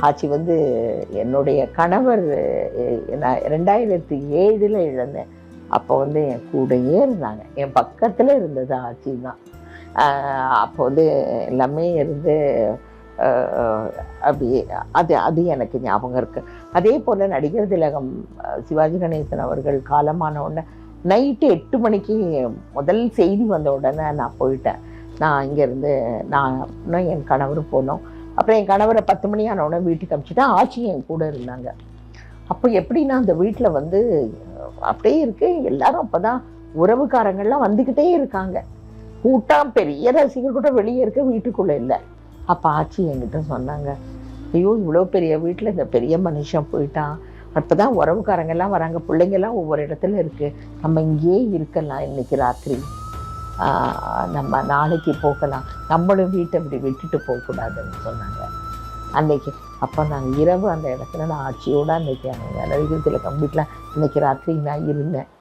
ஆச்சி வந்து என்னுடைய கணவர் நான் 2007 இழந்தேன். அப்போ வந்து என் கூடயே இருந்தாங்க. என் பக்கத்தில் இருந்தது ஆச்சி தான். அப்போ வந்து எல்லாமே இருந்து அப்படி அது அது எனக்கு ஞாபகம் இருக்குது. அதே போல் நடிகர் திலகம் சிவாஜி கணேசன் அவர்கள் காலமான உடனே நைட்டு 8 மணிக்கு முதல் செய்தி வந்த உடனே நான் போயிட்டேன். நான் இங்கேருந்து நான் என் கணவரும் போனோம். அப்புறம் என் கணவரை 10 மணி ஆனவுடனே வீட்டுக்கு அனுப்பிச்சிட்டேன். ஆச்சி என் கூட இருந்தாங்க. அப்போ எப்படின்னா அந்த வீட்டில் வந்து அப்படியே இருக்கு, எல்லாரும் அப்போ தான் உறவுக்காரங்கள்லாம் வந்துக்கிட்டே இருக்காங்க. கூட்டம் பெரிய ரசிகர் கூட்டம் வெளியே இருக்க, வீட்டுக்குள்ளே இல்லை. அப்போ ஆச்சி என்கிட்ட சொன்னாங்க, ஐயோ இவ்வளோ பெரிய வீட்டில் இந்த பெரிய மனுஷன் போயிட்டான், அப்போ தான் உறவுக்காரங்கெல்லாம் வராங்க, பிள்ளைங்கள்லாம் ஒவ்வொரு இடத்துல இருக்குது, நம்ம இங்கேயே இருக்கலாம், இன்னைக்கு ராத்திரி நம்ம நாளைக்கு போகலாம், நம்மளும் வீட்டை இப்படி விட்டுட்டு போகக்கூடாதுன்னு சொன்னாங்க அன்னைக்கு. அப்போ நாங்கள் இரவு அந்த இடத்துல நான் ஆட்சியோடு அன்னைக்கு அங்கே நடிகர் திலகம் வீட்டில் இன்னைக்கு ராத்திரி நான் இருந்தேன்.